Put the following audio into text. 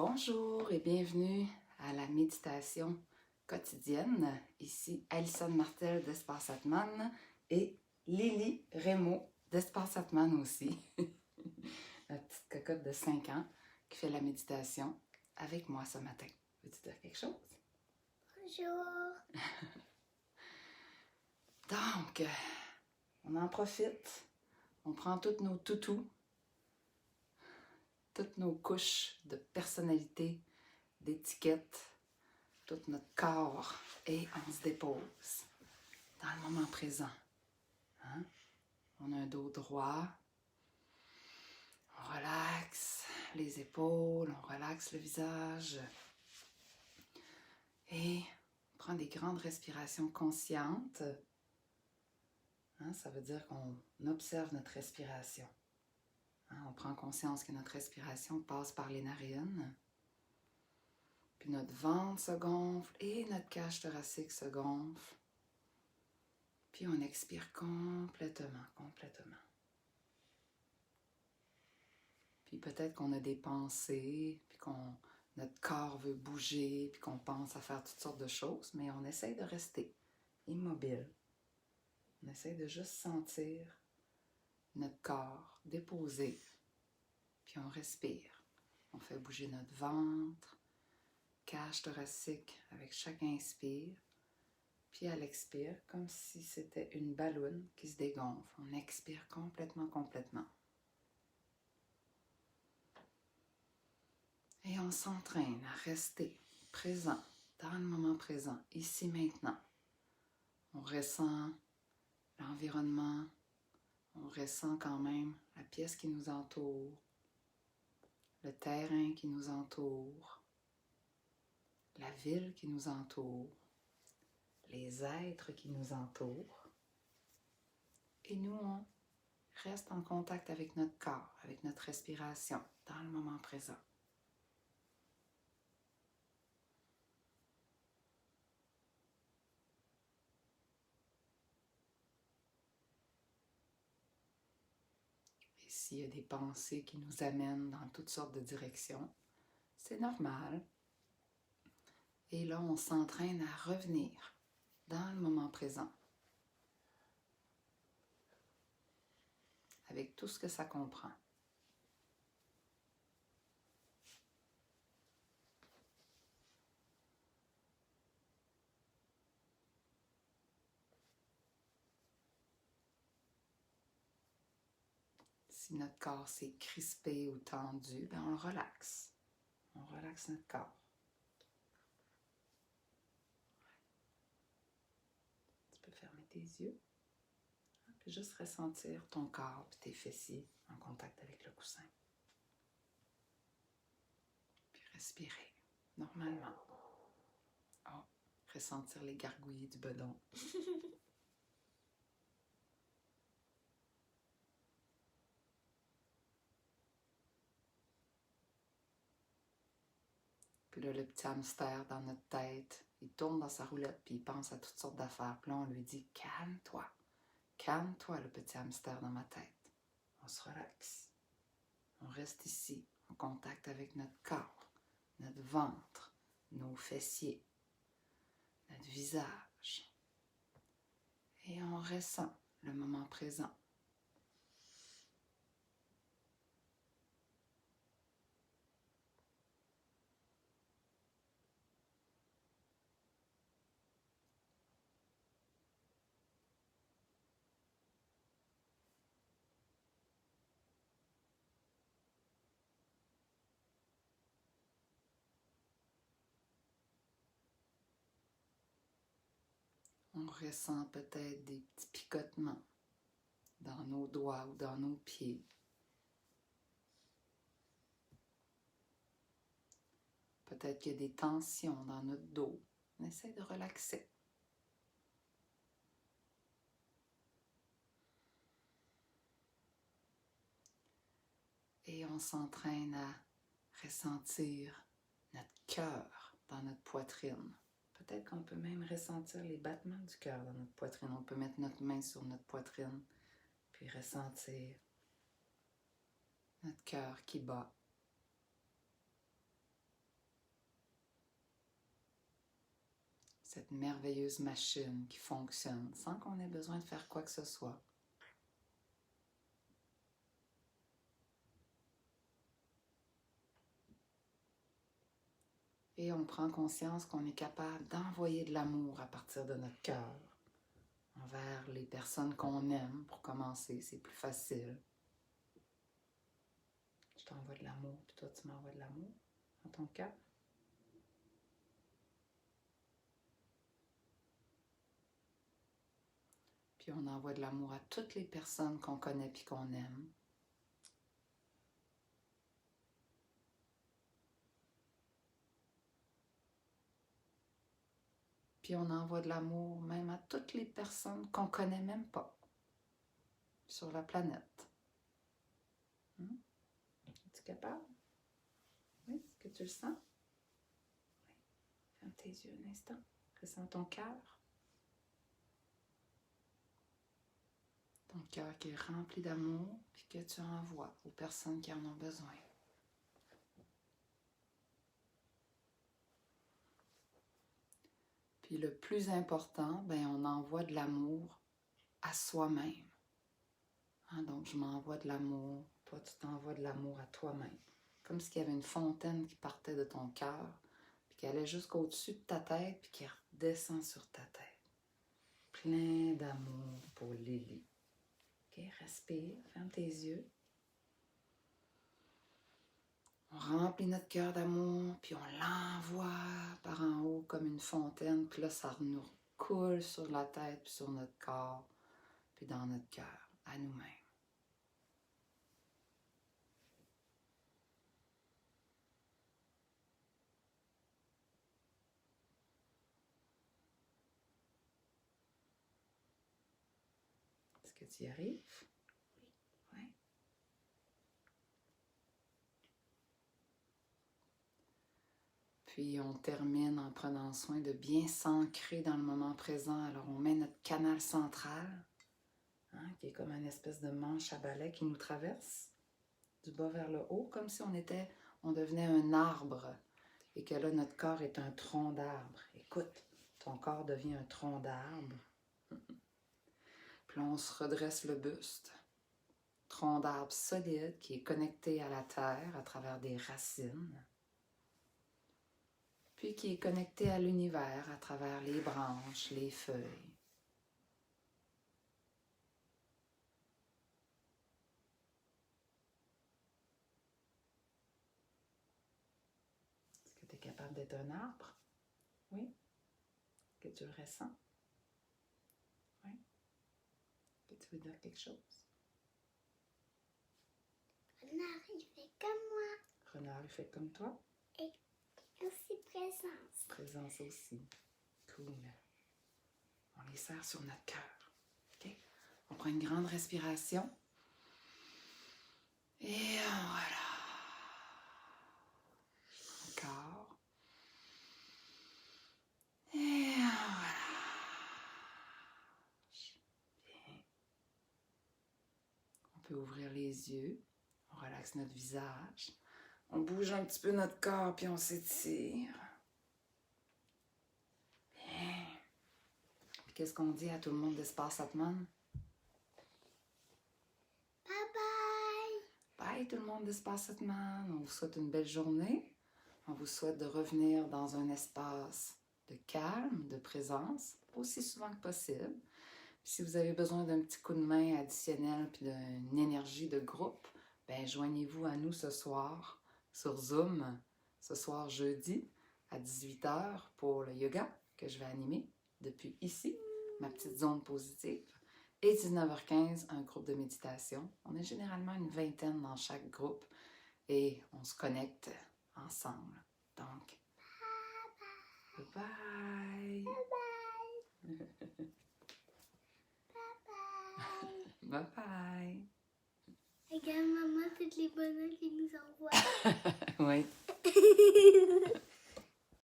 Bonjour et bienvenue à la méditation quotidienne. Ici Alison Martel d'Espace Atman et Lily Rémo d'Espace Atman aussi. La petite cocotte de 5 ans qui fait la méditation avec moi ce matin. Veux-tu dire quelque chose? Bonjour. Donc, on en profite. On prend toutes nos toutous, toutes nos couches de personnalité, d'étiquette, tout notre corps et on se dépose dans le moment présent. Hein? On a un dos droit, on relaxe les épaules, on relaxe le visage et on prend des grandes respirations conscientes. Hein? Ça veut dire qu'on observe notre respiration. Hein? On prend conscience que notre respiration passe par les narines. Puis notre ventre se gonfle et notre cage thoracique se gonfle. Puis on expire complètement. Puis peut-être qu'on a des pensées, puis notre corps veut bouger, puis qu'on pense à faire toutes sortes de choses, mais on essaye de rester immobile. On essaye de juste sentir notre corps déposé, puis on respire. On fait bouger notre ventre, cage thoracique avec chaque inspire, puis à l'expire, comme si c'était une balloune qui se dégonfle. On expire complètement. Et on s'entraîne à rester présent, dans le moment présent, ici, maintenant. On ressent l'environnement, on ressent quand même la pièce qui nous entoure, le terrain qui nous entoure, la ville qui nous entoure, les êtres qui nous entourent. Et nous, on reste en contact avec notre corps, avec notre respiration, dans le moment présent. Et s'il y a des pensées qui nous amènent dans toutes sortes de directions, c'est normal. Et là, on s'entraîne à revenir dans le moment présent, avec tout ce que ça comprend. Si notre corps s'est crispé ou tendu, ben on le relaxe. On relaxe notre corps. Tu peux fermer tes yeux. Puis juste ressentir ton corps et tes fessiers en contact avec le coussin. Puis respirer normalement. Oh, ressentir les gargouillis du bedon. Puis là, le petit hamster dans notre tête, il tourne dans sa roulette puis il pense à toutes sortes d'affaires. Puis là, on lui dit « Calme-toi, calme-toi le petit hamster dans ma tête. » On se relaxe. On reste ici, en contact avec notre corps, notre ventre, nos fessiers, notre visage. Et on ressent le moment présent. On ressent peut-être des petits picotements dans nos doigts ou dans nos pieds. Peut-être qu'il y a des tensions dans notre dos. On essaie de relaxer. Et on s'entraîne à ressentir notre cœur dans notre poitrine. Peut-être qu'on peut même ressentir les battements du cœur dans notre poitrine. On peut mettre notre main sur notre poitrine, puis ressentir notre cœur qui bat. cette merveilleuse machine qui fonctionne sans qu'on ait besoin de faire quoi que ce soit. Et on prend conscience qu'on est capable d'envoyer de l'amour à partir de notre cœur envers les personnes qu'on aime. Pour commencer, c'est plus facile. Je t'envoie de l'amour, puis toi, tu m'envoies de l'amour dans ton cœur. Puis on envoie de l'amour à toutes les personnes qu'on connaît puis qu'on aime. Puis on envoie de l'amour même à toutes les personnes qu'on ne connaît même pas sur la planète. Es-tu capable? Oui? Est-ce que tu le sens? Oui. Ferme tes yeux un instant. Ressens ton cœur. Ton cœur qui est rempli d'amour, puis que tu envoies aux personnes qui en ont besoin. Puis le plus important, on envoie de l'amour à soi-même. Donc je m'envoie de l'amour, toi tu t'envoies de l'amour à toi-même. Comme s'il y avait une fontaine qui partait de ton cœur, puis qui allait jusqu'au-dessus de ta tête, puis qui redescend sur ta tête. Plein d'amour pour Lily. Ok, respire, ferme tes yeux. On remplit notre cœur d'amour, puis on l'envoie par en haut comme une fontaine, puis là, ça nous coule sur la tête, puis sur notre corps, puis dans notre cœur, à nous-mêmes. Est-ce que tu y arrives? Oui. Puis on termine en prenant soin de bien s'ancrer dans le moment présent. Alors on met notre canal central, qui est comme une espèce de manche à balai qui nous traverse du bas vers le haut, comme si on devenait un arbre et que là notre corps est un tronc d'arbre. Écoute, ton corps devient un tronc d'arbre. Puis là, on se redresse le buste. Tronc d'arbre solide qui est connecté à la terre à travers des racines. Puis qui est connecté à l'univers à travers les branches, les feuilles. Est-ce que tu es capable d'être un arbre? Oui? Est-ce que tu le ressens? Oui? Est-ce que tu veux dire quelque chose? Renard, il fait comme moi. Renard, il fait comme toi? Et aussi présence. Présence aussi. Cool. On les serre sur notre cœur. OK? On prend une grande respiration. Et voilà. Encore. Et voilà. Bien. On peut ouvrir les yeux. On relaxe notre visage. On bouge un petit peu notre corps, puis on s'étire. Bien. Puis qu'est-ce qu'on dit à tout le monde d'Espace Atman? Bye bye. Bye tout le monde d'Espace Atman. On vous souhaite une belle journée. On vous souhaite de revenir dans un espace de calme, de présence, aussi souvent que possible. Puis si vous avez besoin d'un petit coup de main additionnel puis d'une énergie de groupe, joignez-vous à nous ce soir sur Zoom, ce soir jeudi à 18h pour le yoga que je vais animer depuis ici, ma petite zone positive. Et 19h15, un groupe de méditation. On est généralement une vingtaine dans chaque groupe et on se connecte ensemble. Donc, bye bye. Bye bye. Bye bye. Bye bye. Regarde maman, toutes les bonheurs qu'il nous envoie. Oui.